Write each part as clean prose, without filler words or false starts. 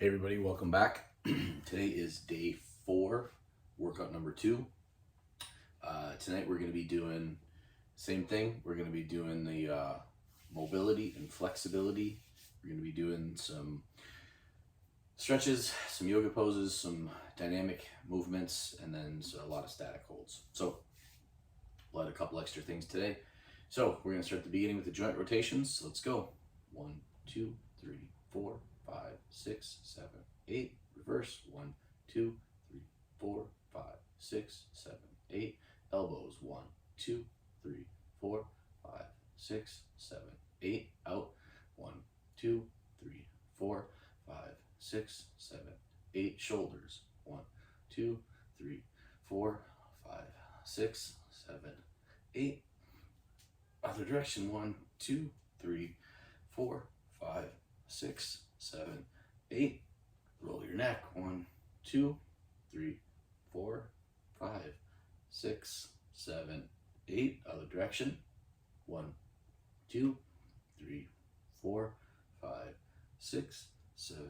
Hey everybody, welcome back. Today is day 4, workout number 2. Tonight we're going to be doing same thing. We're going to be doing the mobility and flexibility. We're going to be doing some stretches, some yoga poses, some dynamic movements, and then a lot of static holds. So we'll add a couple extra things today. So we're going to start at the beginning with the joint rotations. Let's go. 1, 2, 3, 4, 5, 6, 7, 8. Reverse. 1, 2, 3, 4, 5, 6, 7, 8. Elbows. 1, 2, 3, 4, 5, 6, 7, 8. Out. 1, 2, 3, 4, 5, 6, 7, 8. Shoulders. 1, 2, 3, 4, 5, 6, 7, 8. Other direction. 1, 2, 3, 4, 5, 6, 7, 8. Roll your neck. 1, 2, 3, 4, 5, 6, 7, 8. Other direction. 1, 2, 3, 4, 5, 6, 7,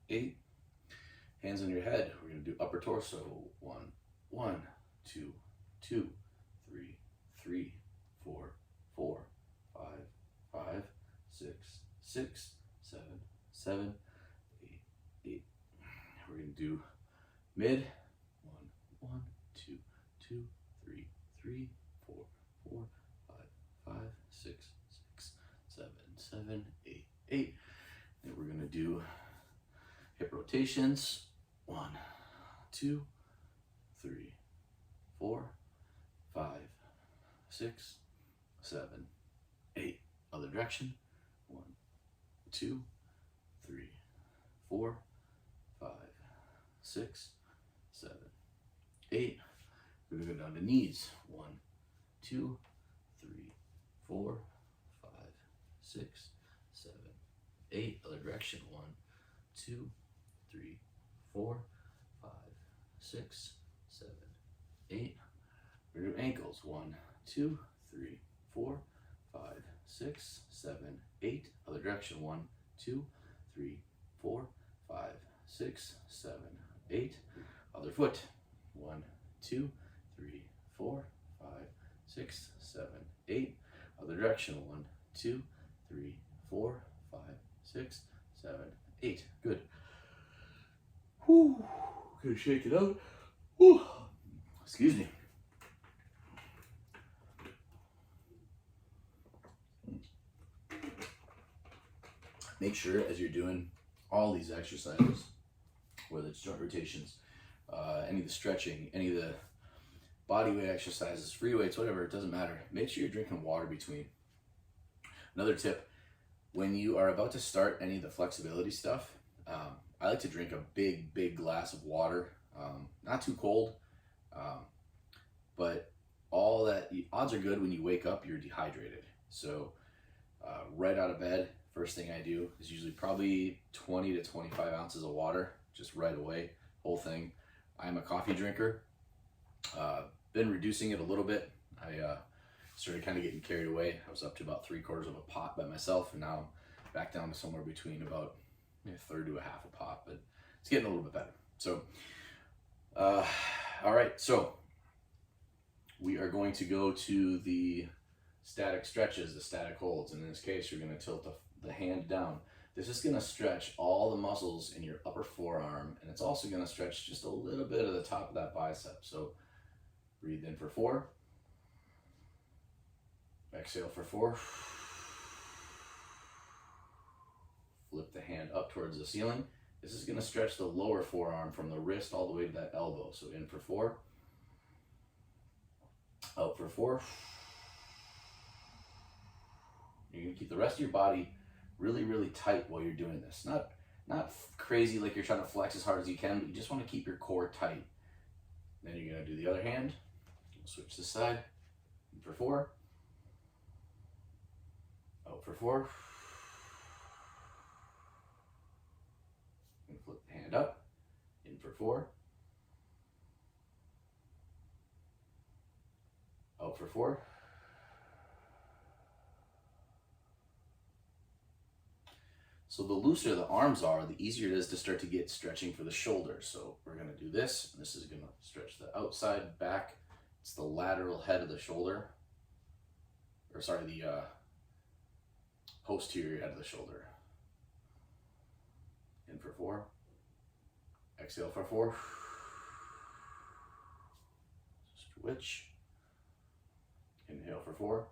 8. Hands on your head. We're going to do upper torso. 1, 1, 2, 2, 3, 3, 4, 4, 5, 5, 6, 6, 7, 7, 8, 8. We're going to do mid. 1, 1, 2, 2, 3, 3, 4, 4, 5, 5, 6, 6, 7, 7, 8, 8. And we're going to do hip rotations. 1, 2, 3, 4, 5, 6, 7, 8. Other direction. 1, 2, 3, 4, 5, 6, 7, 8. We're going to go down to knees. 1, 2, 3, 4, 5, 6, 7, 8. Other direction. 1, 2, 3, 4, 5, 6, 7, 8. We're going to do ankles. 1, 2, 3, 4, 5, 6, 7, 8. Other direction. 1, 2, 3, 4, 5, 6, 7, 8. Other foot. 1, 2, 3, 4, 5, 6, 7, 8. Other direction. 1, 2, 3, 4, 5, 6, 7, 8. Good. Whew. Gonna shake it out. Whew. Excuse me. Make sure as you're doing all these exercises, whether it's joint rotations, any of the stretching, any of the body weight exercises, free weights, whatever, it doesn't matter. Make sure you're drinking water between. Another tip, when you are about to start any of the flexibility stuff, I like to drink a big glass of water, not too cold, but all that, odds are good when you wake up, you're dehydrated. So right out of bed, first thing I do is usually probably 20 to 25 ounces of water, just right away, whole thing. I'm a coffee drinker. Been reducing it a little bit. I started kind of getting carried away. I was up to about 3/4 of a pot by myself, and now I'm back down to somewhere between about a third to a half a pot, but it's getting a little bit better. So, all right, so we are going to go to the static stretches, the static holds. And in this case, you're going to tilt the hand down. This is going to stretch all the muscles in your upper forearm, and it's also going to stretch just a little bit of the top of that bicep. So breathe in for 4. Exhale for 4. Flip the hand up towards the ceiling. This is going to stretch the lower forearm from the wrist all the way to that elbow. So in for 4. Out for 4. You're going to keep the rest of your body really tight while you're doing this. Not crazy like you're trying to flex as hard as you can, but you just want to keep your core tight. Then you're going to do the other hand. Switch this side. In for 4. Out for 4. And flip the hand up. In for 4. Out for 4. So the looser the arms are, the easier it is to start to get stretching for the shoulder. So we're gonna do this. This is gonna stretch the outside back. It's the lateral head of the shoulder. Or sorry, the posterior head of the shoulder. In for 4. Exhale for 4. Switch. Inhale for 4.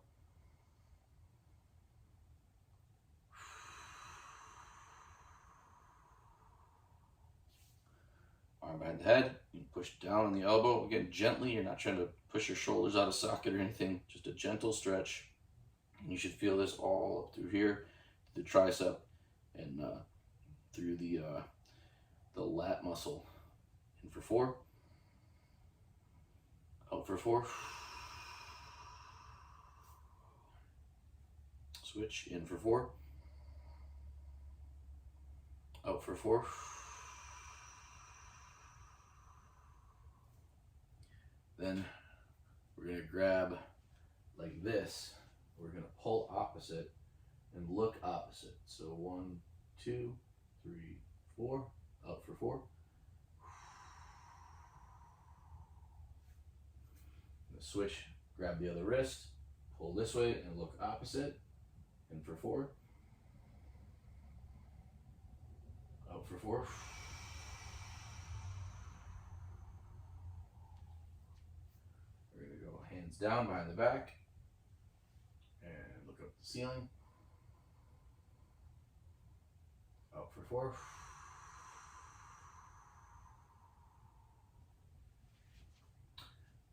Arm behind the head. You push down on the elbow. Again, gently. You're not trying to push your shoulders out of socket or anything. Just a gentle stretch. And you should feel this all up through here, the tricep, and through the lat muscle. In for 4. Out for 4. Switch. In for 4. Out for 4. Then we're going to grab like this. We're going to pull opposite and look opposite. So 1, 2, 3, 4. Out for 4. Switch, grab the other wrist, pull this way and look opposite. In for 4. Out for 4. We're going to go hands down behind the back and look up the ceiling. Out for 4.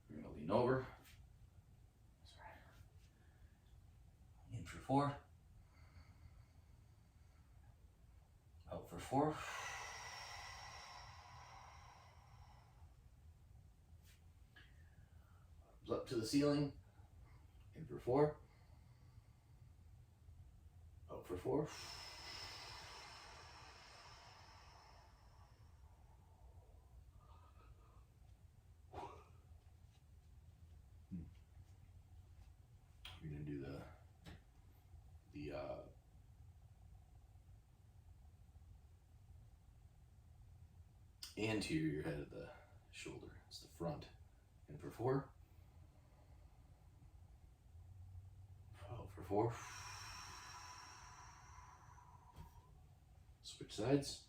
We're going to lean over. Sorry. In for 4. Out for 4. Up to the ceiling. In for 4. Out for 4. We're going to do the anterior head of the shoulder. It's the front. In for 4. Out for 4. Switch sides.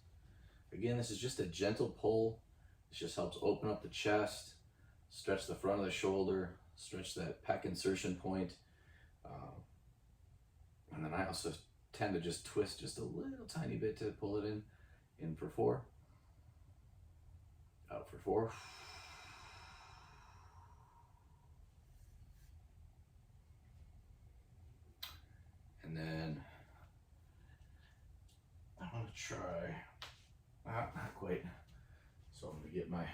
Again, this is just a gentle pull. This just helps open up the chest, stretch the front of the shoulder, stretch that pec insertion point. And then I also tend to just twist just a little tiny bit to pull it in. In for 4. Out for 4. And then I'm going to try, not quite. So I'm going to get my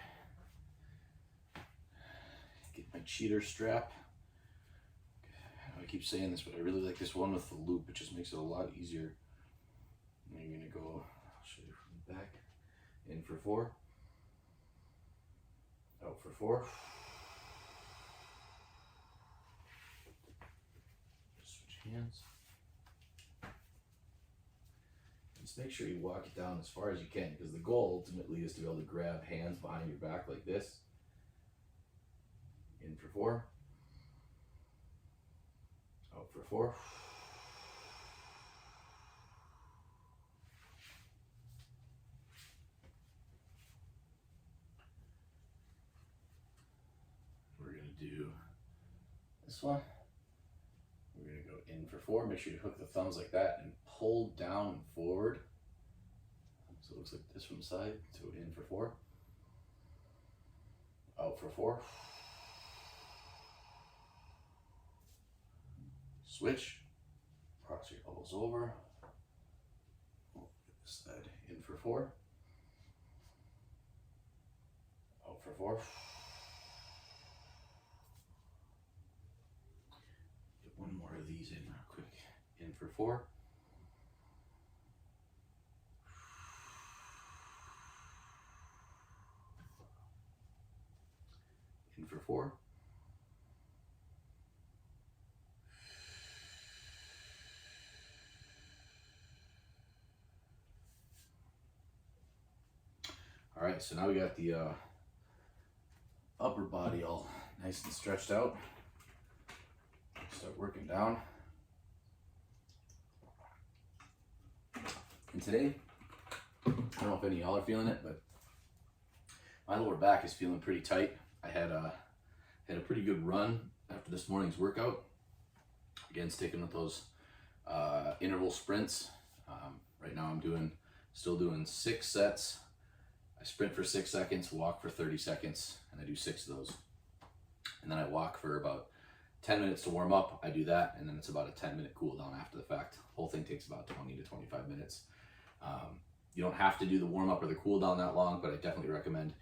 cheater strap. I keep saying this, but I really like this one with the loop. It just makes it a lot easier. And you're going to go, I'll show you from the back. In for 4. Out for 4. Switch hands. Just make sure you walk it down as far as you can, because the goal ultimately is to be able to grab hands behind your back like this. In for 4. Out for 4. We're going to do this one. We're going to go in for 4. Make sure you hook the thumbs like that and pull down and forward. So it looks like this from the side. So in for 4. Out for 4. Switch. Cross your elbows over. This side. In for 4. Out for 4. Get one more of these in real quick. In for 4. In for 4. All right, so now we got the upper body all nice and stretched out. Start working down. And today, I don't know if any of y'all are feeling it, but my lower back is feeling pretty tight. I had a pretty good run after this morning's workout. Again, sticking with those interval sprints. Right now I'm still doing 6 sets. I sprint for 6 seconds, walk for 30 seconds, and I do 6 of those. And then I walk for about 10 minutes to warm up. I do that, and then it's about a 10-minute cool down after the fact. The whole thing takes about 20 to 25 minutes. You don't have to do the warm up or the cool down that long, but I definitely recommend,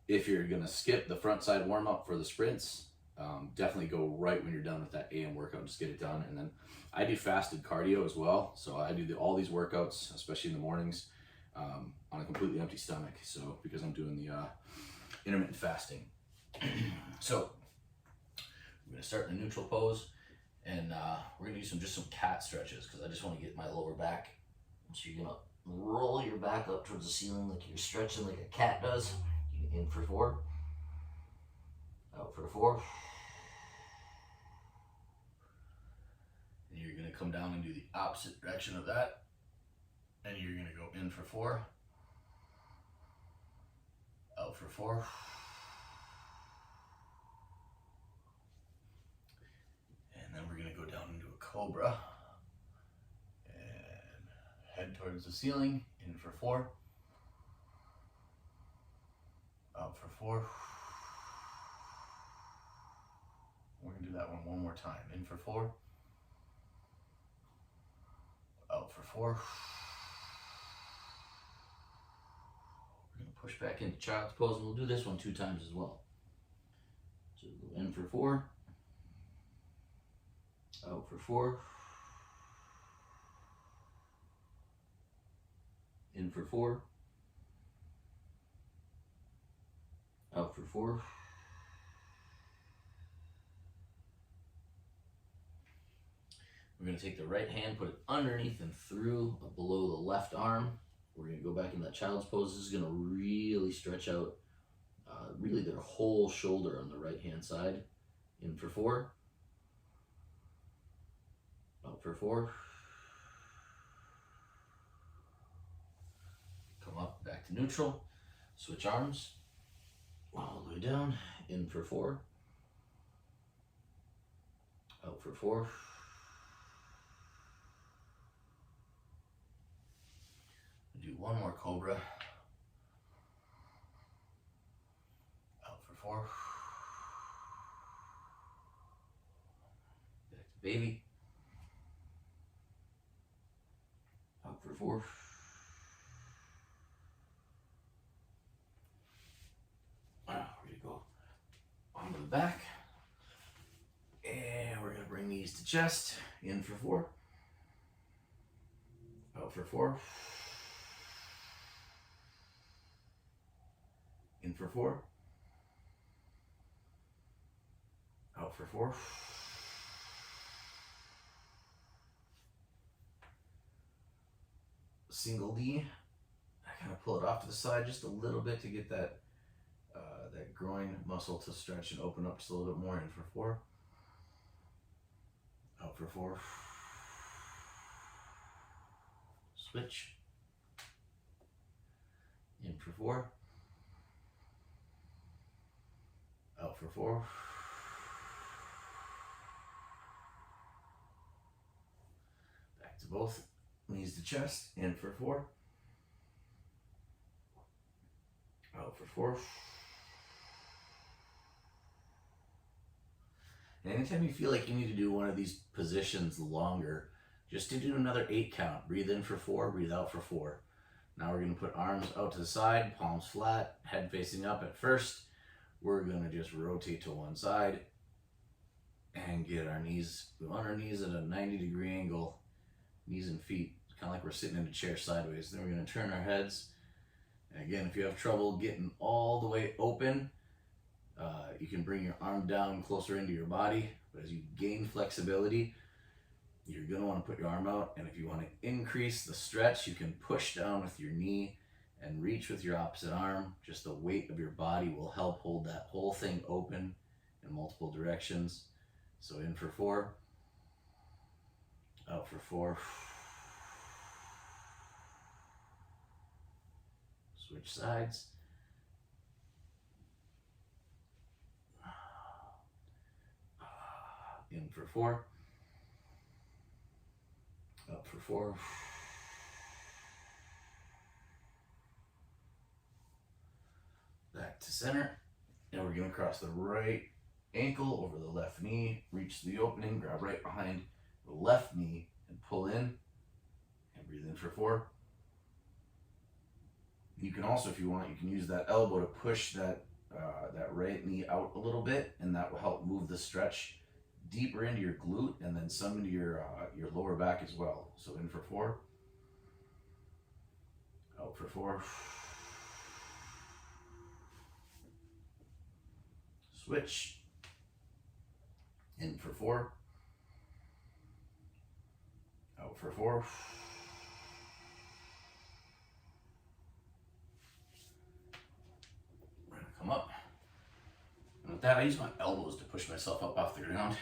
if you're gonna skip the front side warm up for the sprints, definitely go right when you're done with that AM workout, just get it done. And then I do fasted cardio as well. So I do all these workouts, especially in the mornings, on a completely empty stomach. So because I'm doing the intermittent fasting. So we're gonna start in the neutral pose, and we're gonna do some cat stretches, because I just want to get my lower back. So you're gonna roll your back up towards the ceiling like you're stretching like a cat does. In for 4, out for 4. And you're gonna come down and do the opposite direction of that. And you're gonna go in for 4, out for 4. And then we're gonna go down into a cobra. And head towards the ceiling, in for 4. Out for 4. We're gonna do that one more time. In for 4. Out for 4. We're gonna push back into child's pose, and we'll do this one 2 times as well. So we'll go in for 4. Out for 4. In for 4. Out for 4. We're going to take the right hand, put it underneath and through below the left arm. We're going to go back in that child's pose. This is going to really stretch out really their whole shoulder on the right hand side. In for 4. Out for 4. Come up, back to neutral. Switch arms. All the way down. In for 4. Out for 4. Do one more cobra. Out for 4. Back to baby. Out for 4. We're going to go onto the back. And we're going to bring these to chest. In for 4. Out for 4. In for 4. Out for 4. Single D. I kind of pull it off to the side just a little bit to get that that groin muscle to stretch and open up just a little bit more. In for 4. Out for 4. Switch. In for 4. Out for 4. Back to both. Knees to chest. In for 4. Out for 4. And anytime you feel like you need to do one of these positions longer, just to do another 8 count. Breathe in for 4, breathe out for 4. Now we're going to put arms out to the side, palms flat, head facing up at first. We're going to just rotate to one side and get our knees, we want our knees at a 90-degree angle, knees and feet, kind of like we're sitting in a chair sideways. Then we're going to turn our heads. And again, if you have trouble getting all the way open, you can bring your arm down closer into your body. But as you gain flexibility, you're going to want to put your arm out. And if you want to increase the stretch, you can push down with your knee and reach with your opposite arm. Just the weight of your body will help hold that whole thing open in multiple directions. So in for 4, out for 4. Switch sides. In for 4, out for 4. Back to center. And we're going to cross the right ankle over the left knee, reach the opening, grab right behind the left knee and pull in and breathe in for 4. You can also, if you want, you can use that elbow to push that right knee out a little bit, and that will help move the stretch deeper into your glute and then some into your lower back as well. So in for 4, out for 4. Switch. In for 4, out for 4. We're gonna come up. And with that, I use my elbows to push myself up off the ground.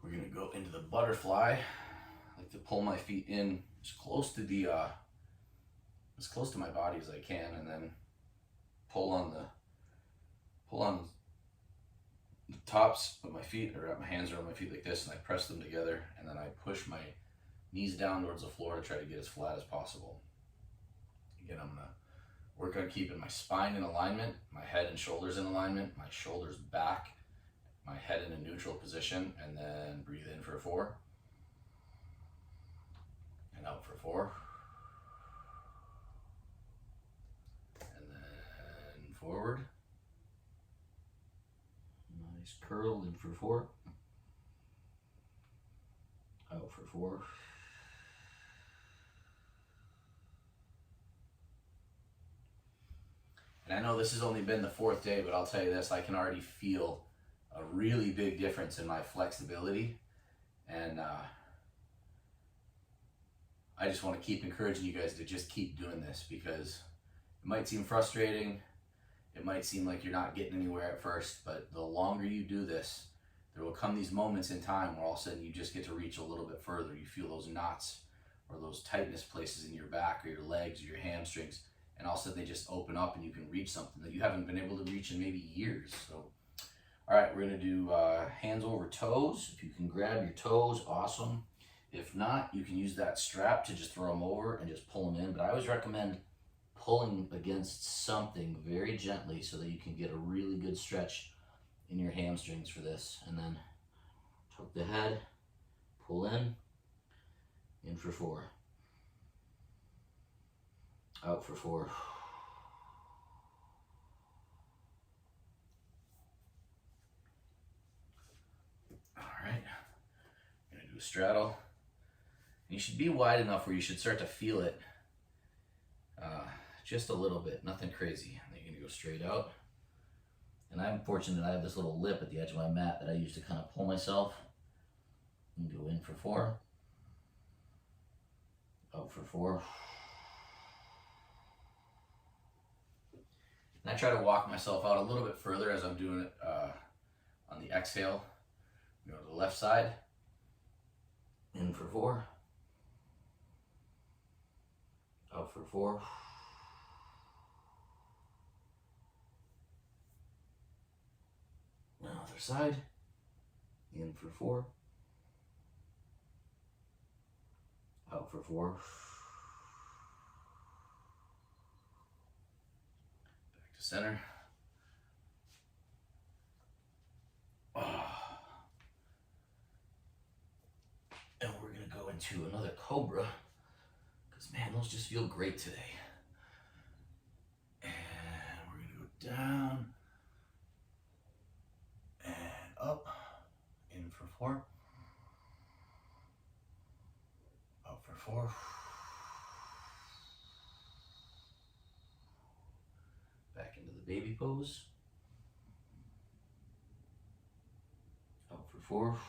We're gonna go into the butterfly. I like to pull my feet in as close to the as close to my body as I can, and then pull on the tops of my feet, or wrap my hands around my feet like this, and I press them together, and then I push my knees down towards the floor to try to get as flat as possible. Again, I'm gonna work on keeping my spine in alignment, my head and shoulders in alignment, my shoulders back, my head in a neutral position, and then breathe in for 4, and out for 4, and then forward. Nice curl in for 4, out for 4. And I know this has only been the 4th day, but I'll tell you this, I can already feel a really big difference in my flexibility. And I just want to keep encouraging you guys to just keep doing this, because it might seem frustrating. It might seem like you're not getting anywhere at first, but the longer you do this, there will come these moments in time where all of a sudden you just get to reach a little bit further. You feel those knots or those tightness places in your back or your legs or your hamstrings, and all of a sudden they just open up and you can reach something that you haven't been able to reach in maybe years. So, all right, we're gonna do hands over toes. If you can grab your toes, awesome. If not, you can use that strap to just throw them over and just pull them in. But I always recommend pulling against something very gently so that you can get a really good stretch in your hamstrings for this. And then tuck the head, pull in for 4, out for 4. All right, I'm gonna do a straddle. And you should be wide enough where you should start to feel it just a little bit, nothing crazy. And then you're gonna go straight out. And I'm fortunate I have this little lip at the edge of my mat that I use to kind of pull myself. And go in for 4, out for 4. And I try to walk myself out a little bit further as I'm doing it on the exhale. Go to the left side, in for 4, out for 4. Now other side, in for 4, out for 4. Back to center. And we're gonna go into another cobra, because man, those just feel great today. And we're gonna go down and up, in for 4, out for 4. Back into the baby pose, out for 4.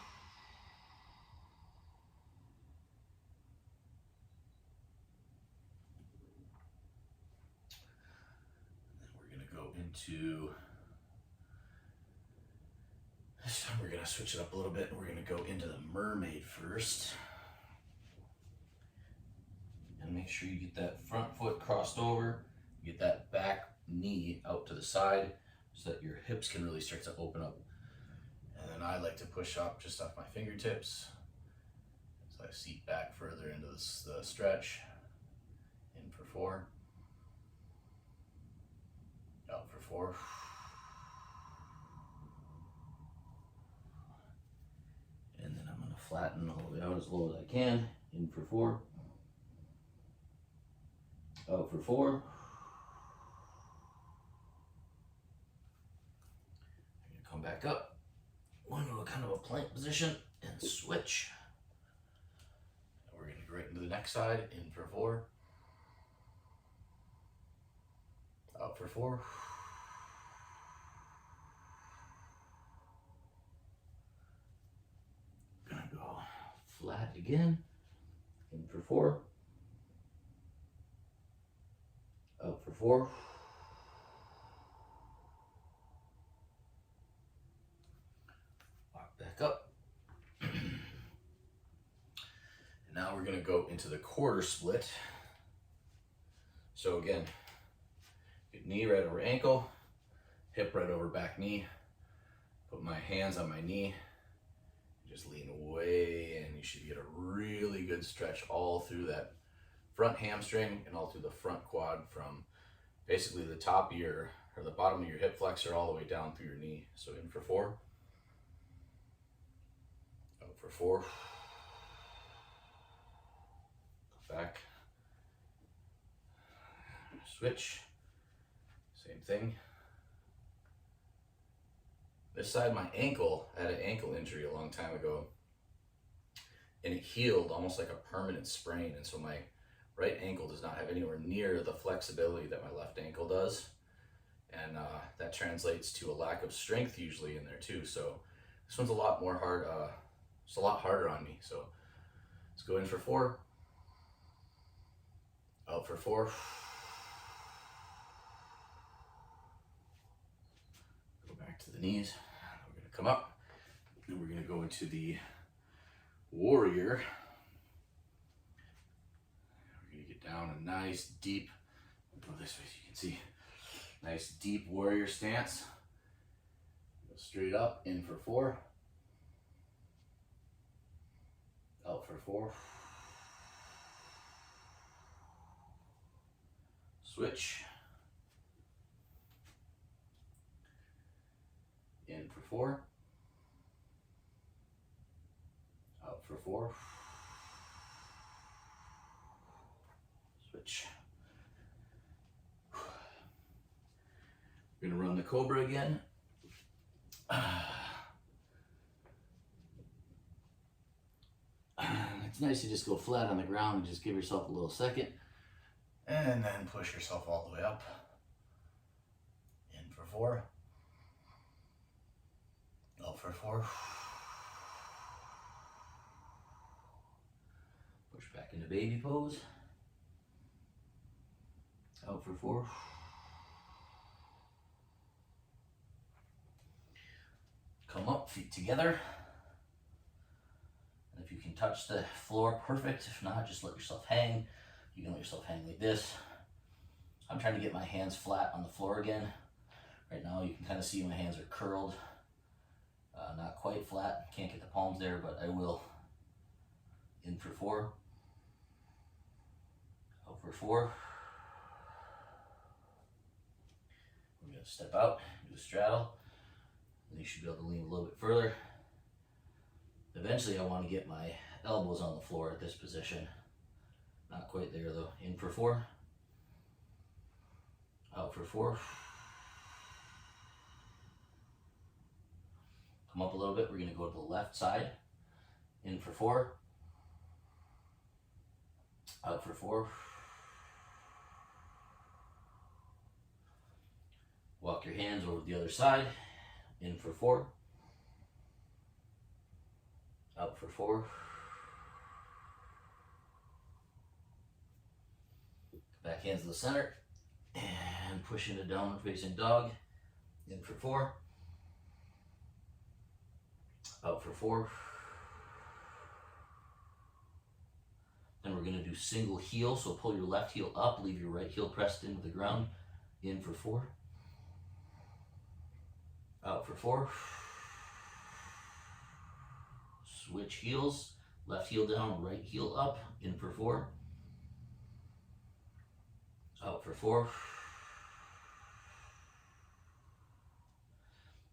to, this time we're gonna switch it up a little bit. We're gonna go into the mermaid first. And make sure you get that front foot crossed over, get that back knee out to the side so that your hips can really start to open up. And then I like to push up just off my fingertips. So I seat back further into the stretch. In for 4. Out for 4. And then I'm going to flatten all the way out as low as I can. In for 4. Out for 4. I'm going to come back up. Go into a kind of a plank position and switch. And we're going to go right into the next side. In for 4. Out for 4. Gonna go flat again. In for 4. Out for 4. Walk back up. And now we're gonna go into the quarter split. So again, knee right over ankle, hip right over back knee. Put my hands on my knee. Just lean way in. You should get a really good stretch all through that front hamstring and all through the front quad from basically the top of your, or the bottom of your hip flexor all the way down through your knee. So in for 4. Out for 4. Go back. Switch. Same thing. This side, my ankle, I had an ankle injury a long time ago, and it healed almost like a permanent sprain. And so my right ankle does not have anywhere near the flexibility that my left ankle does. And that translates to a lack of strength usually in there too. So this one's a lot more hard, it's a lot harder on me. So let's go in for 4. Out for 4. Go back to the knees. We're gonna come up and we're gonna go into the warrior. Down a nice deep, go this way so you can see, nice deep warrior stance. Go straight up, in for 4. Out for 4. Switch. In for 4. Out for 4. Switch. We're gonna run the Cobra again. It's nice to just go flat on the ground and just give yourself a little second. And then push yourself all the way up. In for 4. Out for 4. Push back into baby pose. Out for 4. Come up, feet together. And if you can touch the floor, perfect. If not, just let yourself hang. You can let yourself hang like this. I'm trying to get my hands flat on the floor again. Right now you can kind of see my hands are curled. Not quite flat, can't get the palms there, but I will. In for 4. Out for 4. We're going to step out, do a straddle, and you should be able to lean a little bit further. Eventually I want to get my elbows on the floor at this position. Not quite there though. In for 4. Out for 4. Come up a little bit, we're going to go to the left side. In for 4. Out for 4. Walk your hands over to the other side. In for 4. Out for 4. Back hands to the center. And push into downward facing dog. In for 4. Out for 4. Then we're going to do single heel, so pull your left heel up, leave your right heel pressed into the ground. In for 4. Out for 4. Switch heels, left heel down, right heel up. In for 4. Out for 4.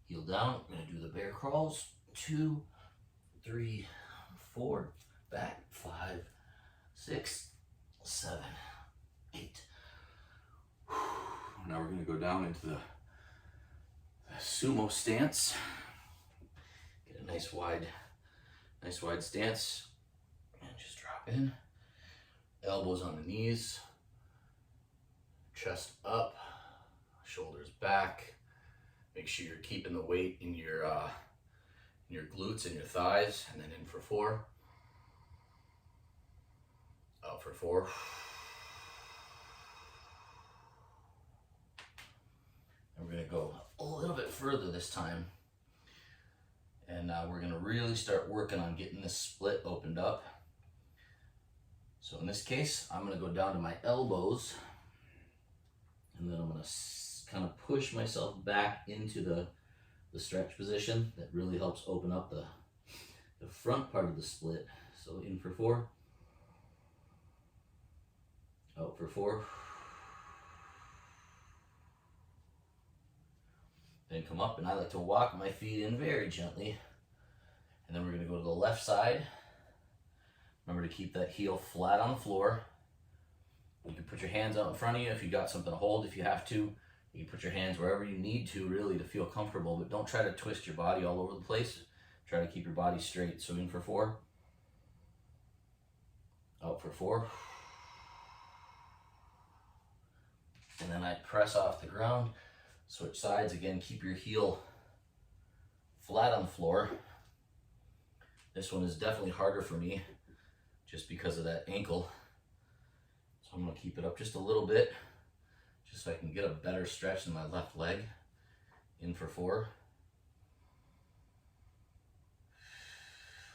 Heel down. I'm going to do the bear crawls. 2, 3, 4. Back. 5, 6, 7, 8. Now we're going to go down into the sumo stance. Get a nice wide stance. And just drop in. Elbows on the knees. Chest up. Shoulders back. Make sure you're keeping the weight in your glutes and your thighs. And then in for 4. Out for 4. And we're going to go a little bit further this time. And we're going to really start working on getting this split opened up. So in this case, I'm going to go down to my elbows. And then I'm going to kind of push myself back into the stretch position. That really helps open up the front part of the split. So in for 4. Out for 4. Then come up, and I like to walk my feet in very gently. And then we're going to go to the left side. Remember to keep that heel flat on the floor. You can put your hands out in front of you if you got something to hold if you have to. You can put your hands wherever you need to really to feel comfortable, but don't try to twist your body all over the place. Try to keep your body straight. So in for 4. Out for 4. And then I press off the ground. Switch sides again, keep your heel flat on the floor. This one is definitely harder for me just because of that ankle. So I'm going to keep it up just a little bit just so I can get a better stretch in my left leg. In for 4.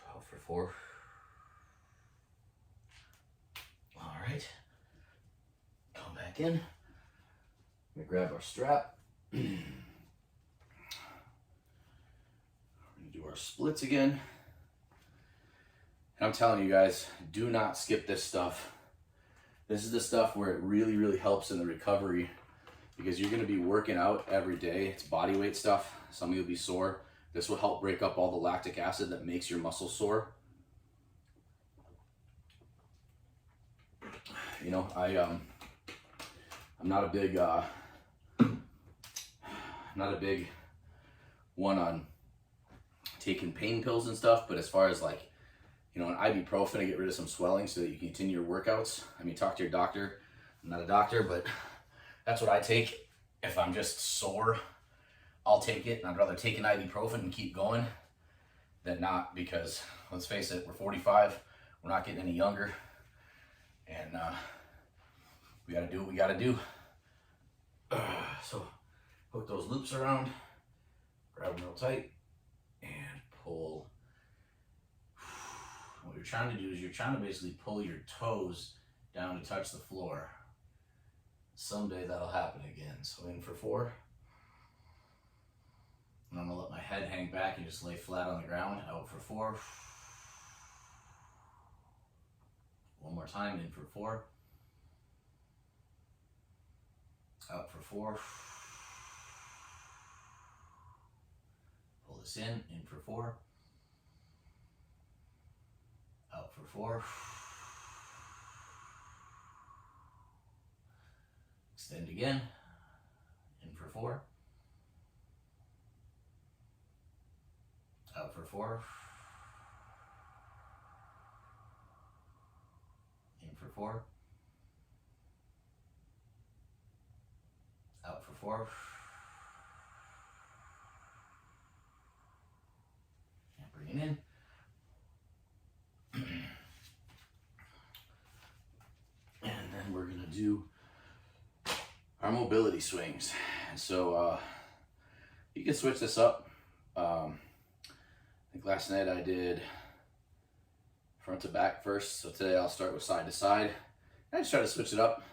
Out for 4. All right. Come back in. We're going to grab our strap. We're going to do our splits again. And I'm telling you guys, do not skip this stuff. This is the stuff where it really, really helps in the recovery because you're going to be working out every day. It's body weight stuff. Some of you will be sore. This will help break up all the lactic acid that makes your muscles sore. You know, I'm not a big one on taking pain pills and stuff, but as far as like, you know, an ibuprofen to get rid of some swelling so that you can continue your workouts. I mean, talk to your doctor. I'm not a doctor, but that's what I take. If I'm just sore, I'll take it. And I'd rather take an ibuprofen and keep going than not, because let's face it, we're 45. We're not getting any younger. And we got to do what we got to do. So hook those loops around, grab them real tight, and pull. What you're trying to do is you're trying to basically pull your toes down to touch the floor. Someday that'll happen again. So in for 4. And I'm going to let my head hang back and just lay flat on the ground. Out for 4. One more time. In for 4. Out for 4. Pull this in for 4. Out for 4. Extend again. In for 4. Out for 4. In for 4. Out for 4. And bring it in. And then we're going to do our mobility swings. And so You can switch this up. I think last night I did front to back first, so today I'll start with side to side. I just try to switch it up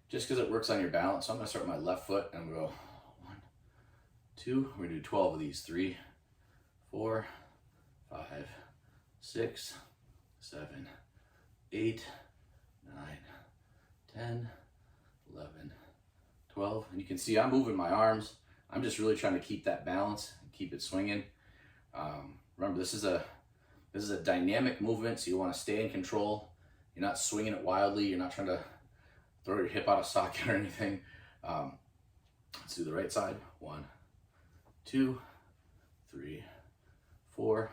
just because it works on your balance. So I'm gonna start with my left foot and go 1, 2. We're gonna do 12 of these. 3, 4, 5, 6, 7, 8, 9, 10, 11, 12. And you can see I'm moving my arms. I'm just really trying to keep that balance and keep it swinging. Remember, this is a dynamic movement, so you want to stay in control. You're not swinging it wildly. You're not trying to throw your hip out of socket or anything. Let's do the right side. 1, 2, 3, 4,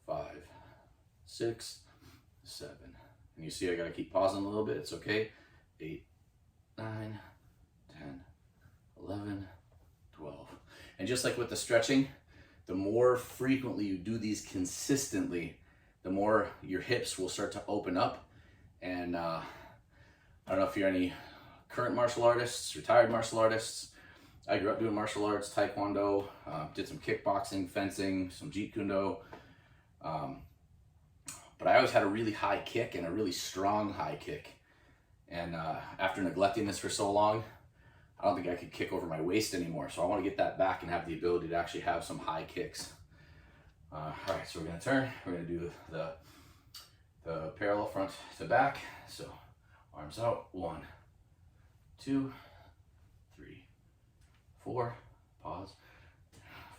5, 6, 7. And you see I gotta keep pausing a little bit. It's okay. 8, 9, 10, 11, 12. And just like with the stretching, the more frequently you do these consistently, the more your hips will start to open up. And I don't know if you're any current martial artists, retired martial artists. I grew up doing martial arts, taekwondo, did some kickboxing, fencing, some jeet kune-do. But I always had a really high kick and a really strong high kick. And after neglecting this for so long, I don't think I could kick over my waist anymore. So I want to get that back and have the ability to actually have some high kicks. All right, so we're gonna turn. We're gonna do the parallel front to back. So arms out. 1, 2, 3, 4. Pause.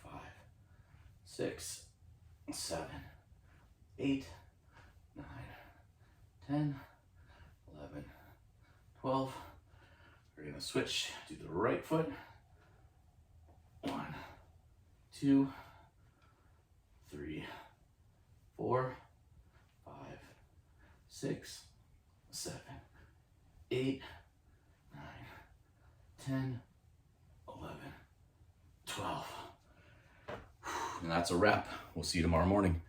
5, 6, 7, 8, 9, 10, 11, 12. We're gonna switch to the right foot. 1, 2, 3, 4, 5, 6, 7, 8, 9, 10, 11, 12. And that's a wrap. We'll see you tomorrow morning.